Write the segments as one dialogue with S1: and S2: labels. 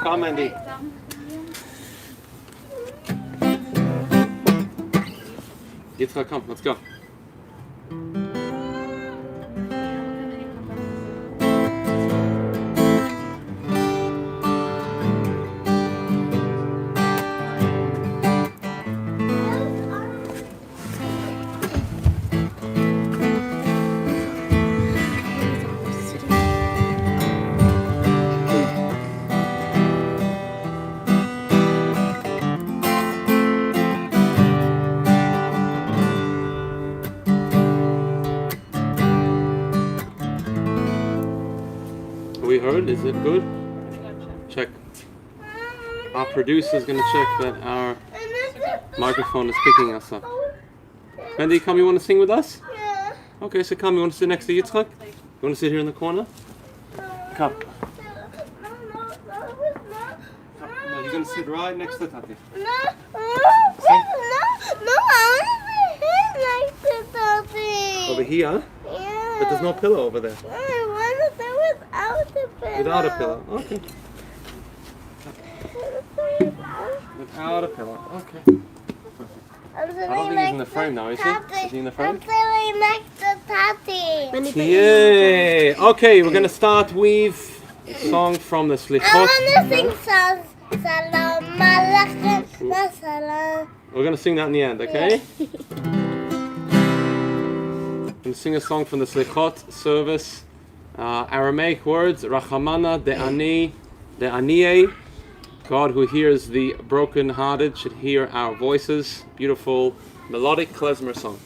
S1: Come, Andy. Yitzchak, come, let's go. We heard, is it good? Check. Our producer is going to check that our microphone is picking us up. Wendy, come, you want to sing with us?
S2: Yeah.
S1: Okay, so come, you want to sit next to Yitzchak? You want to sit here in the corner? Come. No, you're going to sit right next to Tati.
S2: No, I want to sit here next to Tati.
S1: Over here?
S2: Yeah.
S1: But there's no pillow over there.
S2: I want to sit without a pillow.
S1: Without a pillow, okay. Without a pillow, okay.
S2: I
S1: don't think he's in the frame now, is he? Is he in the frame?
S2: I'm sitting next to Tati.
S1: Yay! Okay, we're going to start with a song from the
S2: I
S1: Slichot.
S2: want to sing songs. Salam Aleichem, Salam.
S1: We're going to sing that in the end, okay? We're going to sing a song from the Slichot service. Aramaic words, Rachamana de'aniye. God who hears the broken-hearted should hear our voices. Beautiful, melodic klezmer song.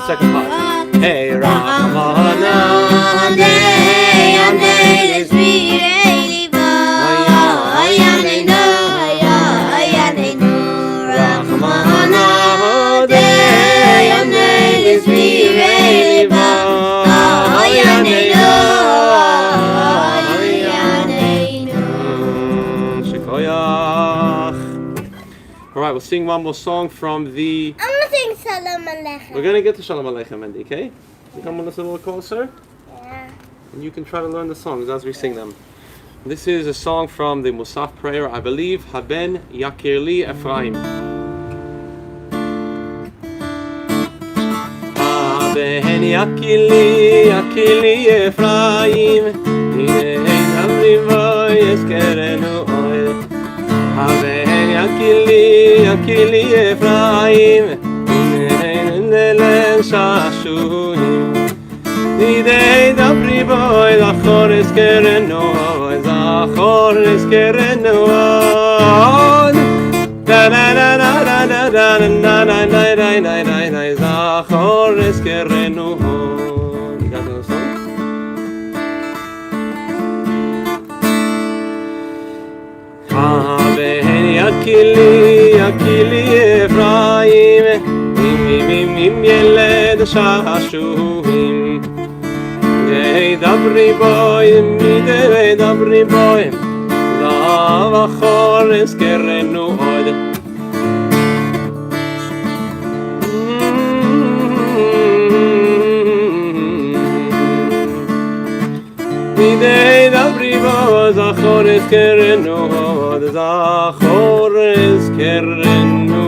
S1: Second part. Hey, Rachamana de'yanei l'svirei Rachamana de'yanei l'svirei Alright, we'll sing one more song from the...
S2: I'm going to sing Shalom Aleichem.
S1: We're going to get to Shalom Aleichem, Andy, okay? You come with us a little closer?
S2: Yeah.
S1: And you can try to learn the songs as we sing them. This is a song from the Musaf prayer, I believe, Haben Yakir Li Ephraim. Haben Yakir Li Ephraim Yinein Avrivoy Eskerenu Oel Haben Yakir Li Ephraim Yinein Nelen Shashuhim Nidei Dabri Boy Zachor Eskerenu Oel Zachor Eskerenu Oel Da da da da da da da da da da da da da da Zachor Eskerenu Oel. You guys know the song? Haben Yakili Ephraim Im Yeled Shashuhim Gei Dabri Boy Midei Dabri Boy Zachor Eskerenu Oel Zachor is kerenu, the Zachor is kerenu.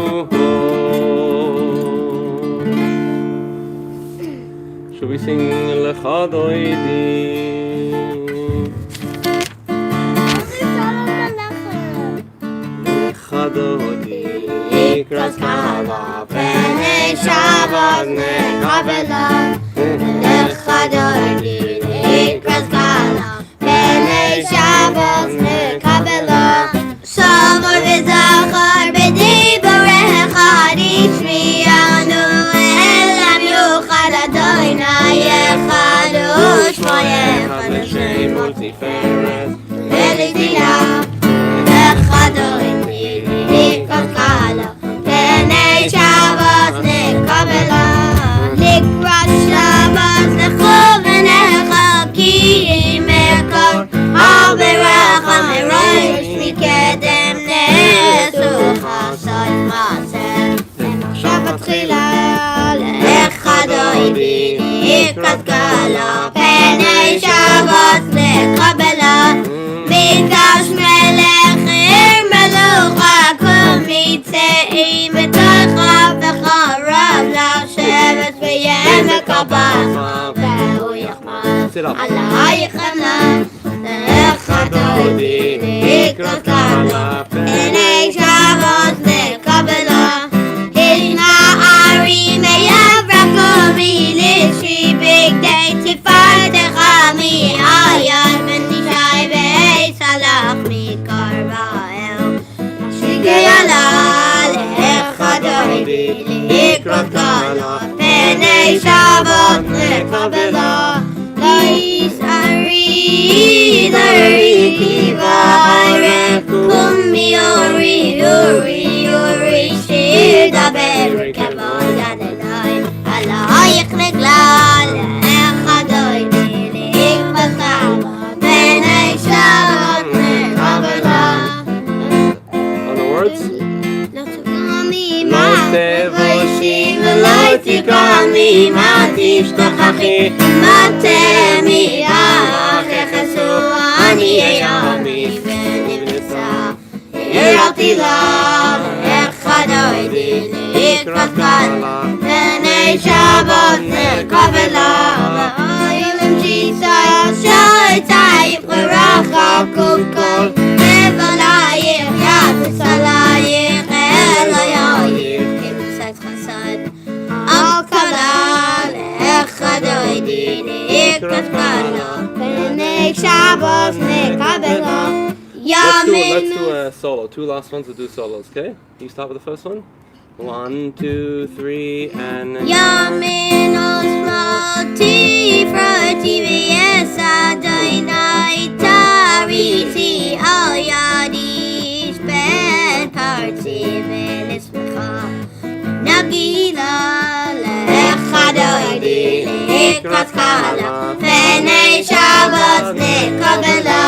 S1: Should we sing Lecha Doidi? Lecha Doidi, Ikras Kala,
S2: Pre-Shabbat nekabela. Lecha Doidi, Ikras Kala, Pre-Shabbat nekabela. Shavor v'zachor b'diborecha rishmiyanu elam yuchad Adonai echad u'shmoyecha
S1: L'shem Multiferet.
S2: Lecha Doidi, Ikras Kala, Pre-Shabbat nekabela. Likras Shabbat lechovenecha ki imekor haberecha merosh mikedem nesucha soy maser Shabbat tchila. Lecha Doidi, Ikras Kala, Pre-Shabbat nekabela. Mikdash melech melucha kum mitzeim b'tocha v'charav לשבת ויעמק הבכה והוא יחמד עלייכם lecha doidi ikras kala Pre-Shabbat nekabela Hina ari meyavrako milishi bigdei tifardecha mi'ayad v'nishai ve'eis alach mikarvael shigeyala lecha doidi ikras kala Pre-Shabbat nekabela Lois ari kiva kum miori uri shir daber kavod Adonai alayich neglal lecha doidi ikras kala Pre-Shabbat nekabela.
S1: On the words?
S2: ולא תקרמי מה תשתכחי מה תמי אחרי חסו אני ימי ונמצא הראתי לה lecha doidi ikras kala Pre-Shabbat nekabela ואוילם ג'יסאי שעצאי פרחה כול מבלייך יחס עלייך אלוהייך כמסת חסד על כלה lecha doidi ikras kala Pre-Shabbat nekabela
S1: Let's do a solo. Two last ones, we'll do solos, okay? You start with the first one? 1, 2, 3, and...
S2: Yamin osmati frati v'yes Adonai tariti al yadi shbet parti v'nismecha nagila lecha doidi ikras kala Pre-Shabbat nekabela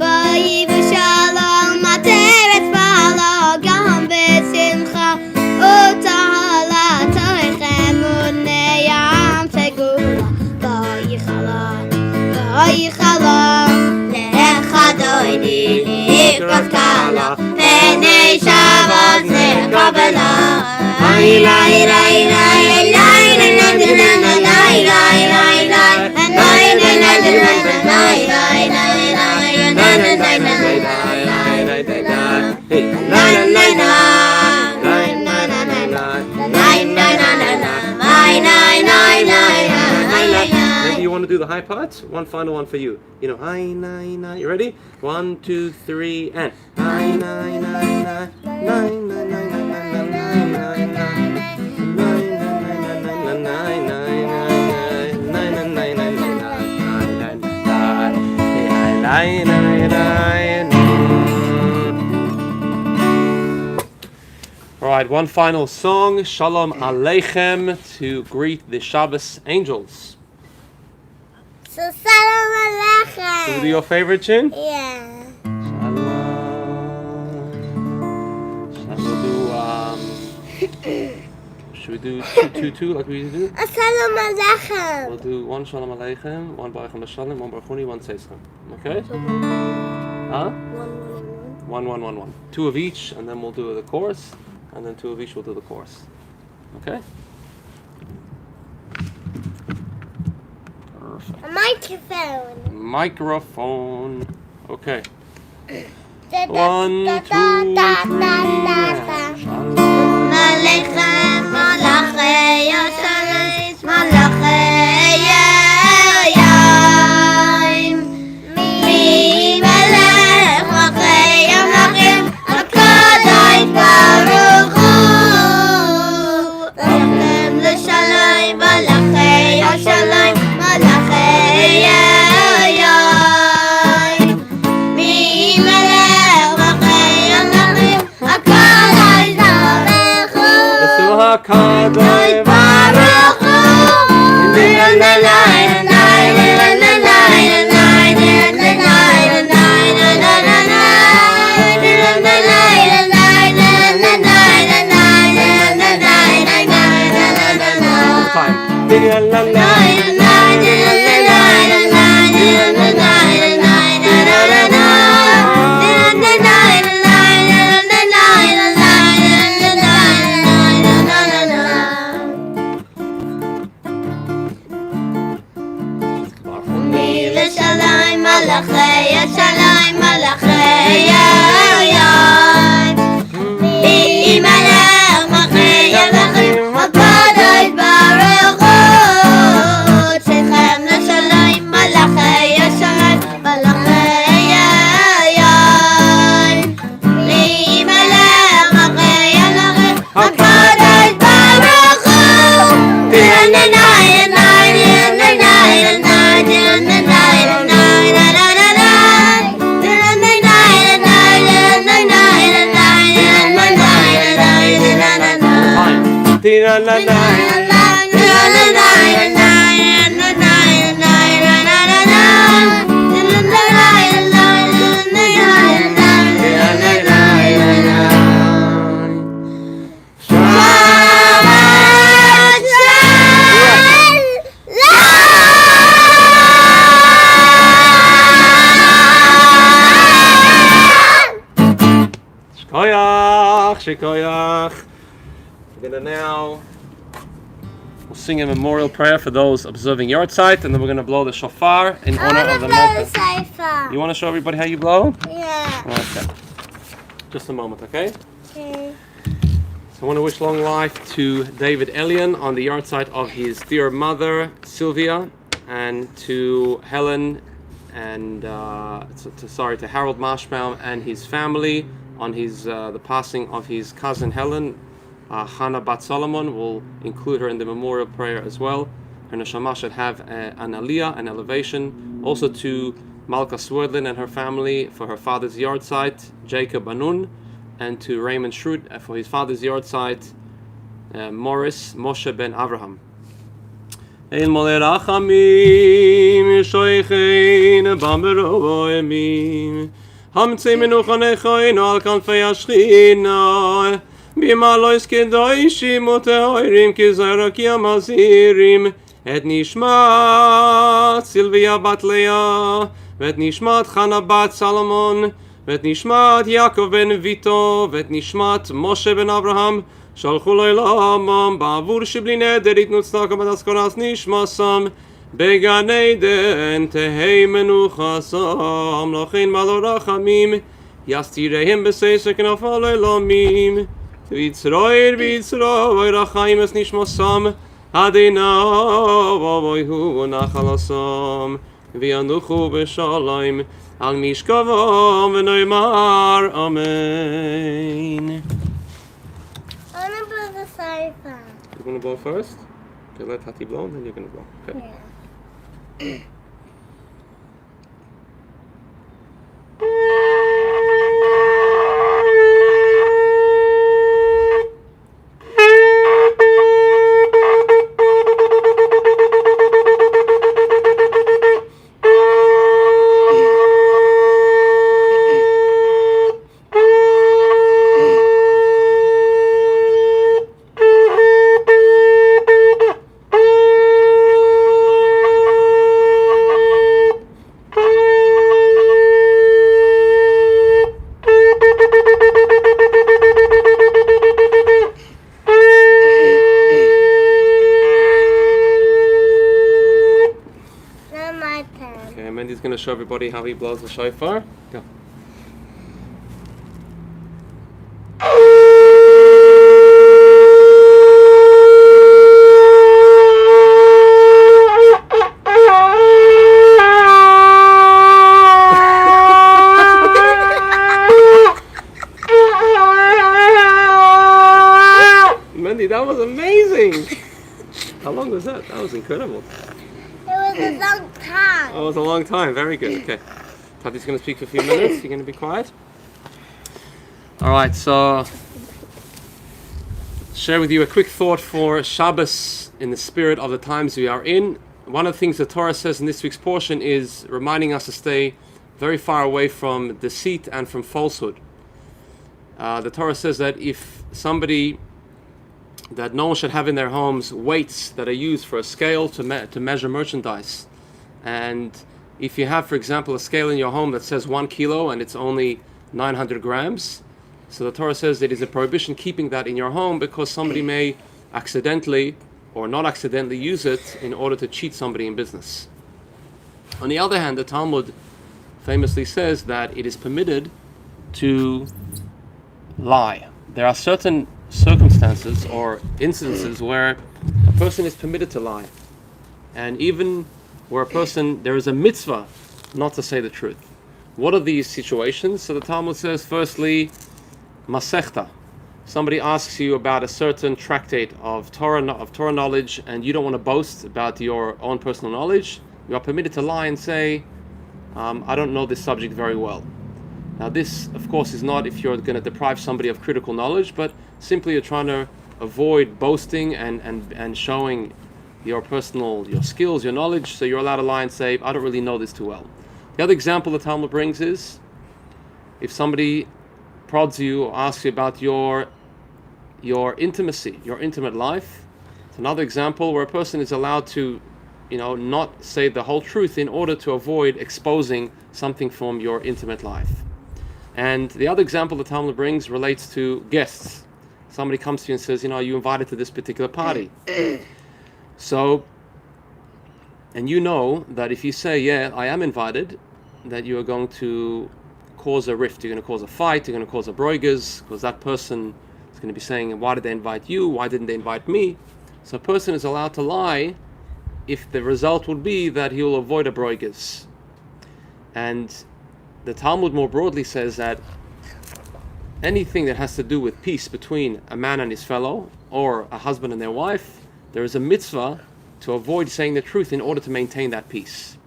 S2: bayiv shalom ateret bala gam besimcha utahala toichem uneyam tegula bayichala lecha doidi ikras kala Pre-Shabbat nekabela
S1: Maybe you want to do the high parts? One final one for you. You know, hi, nine, nine. You ready? 1, 2, 3, and hi, nine, nine, nine, nine, nine, nine, All right, one final song, Shalom Aleichem, to greet the Shabbos angels.
S2: So Shalom Aleichem.
S1: Should we do your favorite tune?
S2: Yeah.
S1: Should we do two like we usually do?
S2: Shalom Aleichem.
S1: We'll do one Shalom Aleichem, one Baruch HaShalom, one Baruch Huni, one Seischem. Okay? Huh?
S2: 1, 1, 1, 1.
S1: 1, 1, 1, 1. 2 of each, and then we'll do the chorus, and then 2 of each we'll do the chorus. Okay? Perfect.
S2: A microphone.
S1: Microphone. Okay.
S2: Da,
S1: 1, 2, 3.
S2: Malechem, malachei Yoshalayim, malachei Yoyim. Mi melech malachei Amlachim, HaKadosh Baruch Hu. Malachem l'shalayim, malachei Yoshalayim, malachei Yoyim. Mi melech malachei Amlachim, HaKadosh Baruch Hu.
S1: HaKadosh
S2: Baruch Hu. Malachei Yoshalayim, malachei Yoyim. Mi melech malachei Amlachim, HaKadosh Baruch Hu. Tzidchem l'shalayim, malachei Yoshalayim, malachei Yoyim. Mi melech malachei Amlachim, HaKadosh Baruch Hu.
S1: Shikoyach. We're gonna now we'll sing a memorial prayer for those observing Yortzeit, and then we're gonna blow the shofar in honor of the Malka. You want to show everybody how you blow?
S2: Yeah.
S1: Okay. Just a moment, okay?
S2: Okay.
S1: So I want to wish long life to David Elian on the Yortzeit of his dear mother Sylvia, and to Helen, and to Harold Marshbaum and his family on his the passing of his cousin Helen. Hannah Bat Solomon will include her in the memorial prayer as well. Her neshama should have an aliyah, an elevation. Also to Malka Swerdlin and her family for her father's Yortzeit, Jacob Anun, and to Raymond Schrute for his father's Yortzeit, Morris Moshe ben Avraham. El mole rachamim shoichein bamero emim hamtze menuchanechoin al kanfei ashchina bima lois kedoishim oteoirim kizarakia mazirim et nishmat Sylvia bat Leah vet nishmat Chana bat Salomon vet nishmat Yaakov ben Vito vet nishmat Moshe ben Avraham שלחו לעולמם בעבור שבלי נדר יתנו צדקה בתזכורת נשמתם בגן עדן תהי מנוחתם לכן מלא רחמים יסתירם בססר כנפה לעולמים ויצרוי רחמים את נשמתם עדינה ובויהו נחלתם וינוחו בשלום על משכבם ונאמר אמן. You're going to blow first? Okay, let Tati blow and then you're going to blow. Okay.
S2: Yeah.
S1: show everybody how he blows the shofar. Go. Mandy, that was amazing! How long was that? That was incredible.
S2: It was a long time.
S1: Oh, it was a long time. Very good. Okay. Tati's going to speak for a few minutes. You're going to be quiet. All right. So, share with you a quick thought for Shabbos in the spirit of the times we are in. One of the things the Torah says in this week's portion is reminding us to stay very far away from deceit and from falsehood. The Torah says that if somebody that no one should have in their homes weights that are used for a scale to measure merchandise. And if you have, for example, a scale in your home that says 1 kilo and it's only 900 grams, so the Torah says it is a prohibition keeping that in your home because somebody may accidentally or not accidentally use it in order to cheat somebody in business. On the other hand, the Talmud famously says that it is permitted to lie. There are certain circumstances or incidences where a person is permitted to lie, and even where there is a mitzvah not to say the truth. What are these situations? So the Talmud says, firstly, masechta. Somebody asks you about a certain tractate of Torah knowledge, and you don't want to boast about your own personal knowledge. You are permitted to lie and say, I don't know this subject very well. Now this, of course, is not if you're going to deprive somebody of critical knowledge, but simply you're trying to avoid boasting and showing your skills, your knowledge, so you're allowed to lie and say, I don't really know this too well. The other example the Talmud brings is, if somebody prods you or asks you about your intimacy, your intimate life, it's another example where a person is allowed to, not say the whole truth in order to avoid exposing something from your intimate life. And the other example the Talmud brings relates to guests. Somebody comes to you and says, are you invited to this particular party? So, and you know that if you say, yeah, I am invited, that you are going to cause a rift, you're going to cause a fight, you're going to cause a broigas, because that person is going to be saying, why did they invite you? Why didn't they invite me? So a person is allowed to lie if the result would be that he will avoid a broigas. And the Talmud more broadly says that anything that has to do with peace between a man and his fellow, or a husband and their wife, there is a mitzvah to avoid saying the truth in order to maintain that peace.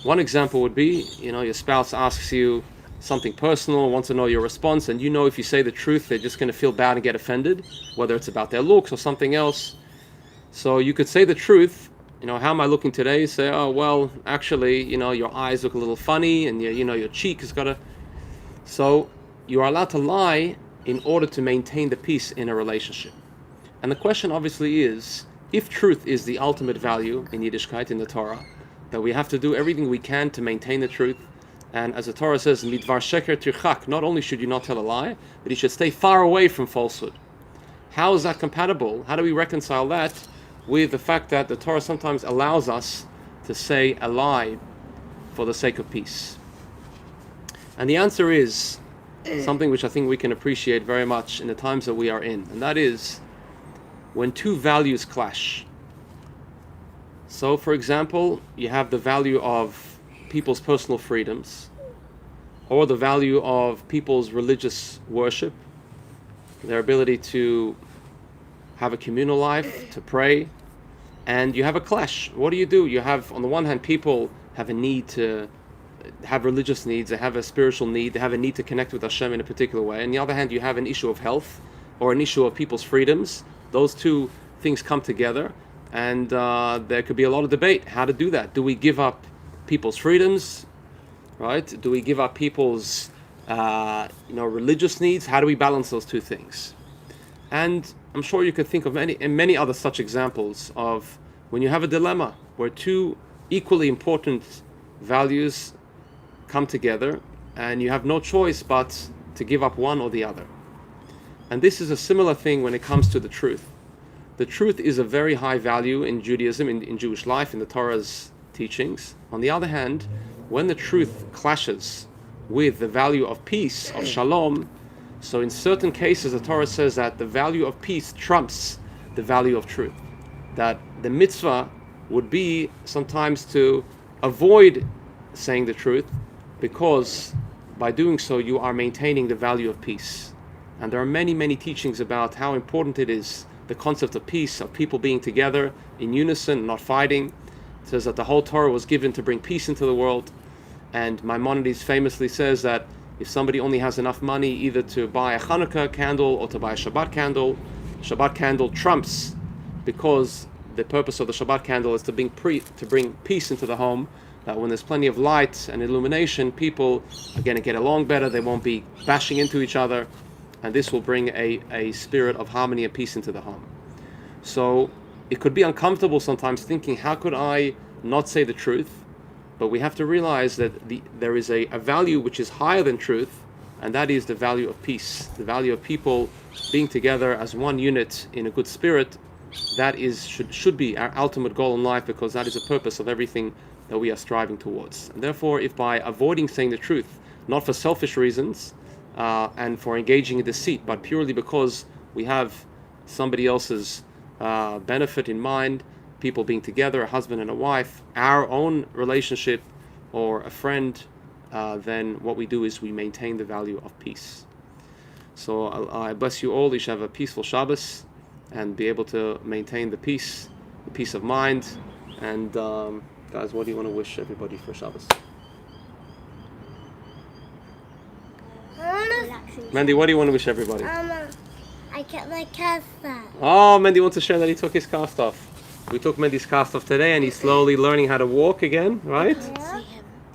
S1: One example would be, your spouse asks you something personal, wants to know your response, and if you say the truth, they're just going to feel bad and get offended, whether it's about their looks or something else. So you could say the truth. How am I looking today? You say, oh, well, actually, your eyes look a little funny, and your cheek has got a... So you are allowed to lie in order to maintain the peace in a relationship. And the question obviously is, if truth is the ultimate value in Yiddishkeit, in the Torah, that we have to do everything we can to maintain the truth. And as the Torah says, midvar sheker tirchak, not only should you not tell a lie, but you should stay far away from falsehood. How is that compatible? How do we reconcile that with the fact that the Torah sometimes allows us to say a lie for the sake of peace? And the answer is something which I think we can appreciate very much in the times that we are in, and that is when two values clash. So, for example, you have the value of people's personal freedoms, or the value of people's religious worship, their ability to have a communal life, to pray, and you have a clash. What do? You have, on the one hand, people have a need to have religious needs, they have a spiritual need, they have a need to connect with Hashem in a particular way. On the other hand, you have an issue of health or an issue of people's freedoms. Those two things come together, and there could be a lot of debate how to do that. Do we give up people's freedoms, right? Do we give up people's religious needs? How do we balance those two things? And I'm sure you could think of many other such examples of when you have a dilemma where two equally important values come together and you have no choice but to give up one or the other. And this is a similar thing when it comes to the truth. The truth is a very high value in Judaism, in Jewish life, in the Torah's teachings. On the other hand, when the truth clashes with the value of peace, of shalom, so in certain cases the Torah says that the value of peace trumps the value of truth. That the mitzvah would be sometimes to avoid saying the truth, because by doing so you are maintaining the value of peace. And there are many, many teachings about how important it is, the concept of peace, of people being together in unison, not fighting. It says that the whole Torah was given to bring peace into the world. And Maimonides famously says that if somebody only has enough money either to buy a Hanukkah candle or to buy a Shabbat candle trumps, because the purpose of the Shabbat candle is to bring peace into the home, that when there's plenty of light and illumination, people are going to get along better, they won't be bashing into each other, and this will bring a spirit of harmony and peace into the home. So it could be uncomfortable sometimes thinking, how could I not say the truth? But we have to realize that there is a value which is higher than truth, and that is the value of peace, the value of people being together as one unit in a good spirit. That should be our ultimate goal in life, because that is the purpose of everything that we are striving towards. And therefore, if by avoiding saying the truth, not for selfish reasons and for engaging in deceit, but purely because we have somebody else's benefit in mind, people being together, a husband and a wife, our own relationship, or a friend, then what we do is we maintain the value of peace. So I bless you all. You should have a peaceful Shabbos and be able to maintain the peace of mind. And guys, what do you want to wish everybody for Shabbos? Mandy, what do you want to wish everybody?
S2: I kept my cast off.
S1: Oh, Mandy wants to share that he took his cast off. We took Mendy's cast off today, and he's slowly learning how to walk again, right?
S2: Yeah.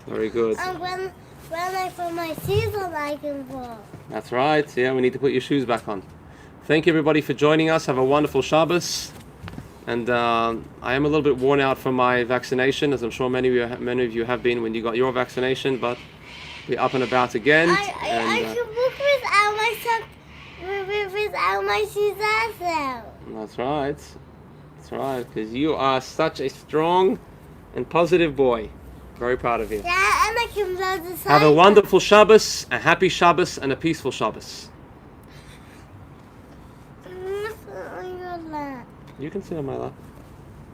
S1: Very good.
S2: And when I put my shoes on, I can walk.
S1: That's right. Yeah, we need to put your shoes back on. Thank you, everybody, for joining us. Have a wonderful Shabbos. And I am a little bit worn out from my vaccination, as I'm sure many of you have been when you got your vaccination, but we're up and about again.
S2: I can walk without my shoes also.
S1: That's right. That's right, because you are such a strong and positive boy. Very proud of you.
S2: Yeah, and I can blow the
S1: Have a wonderful Shabbos, a happy Shabbos, and a peaceful Shabbos.
S2: On your lap.
S1: You can sit on my lap.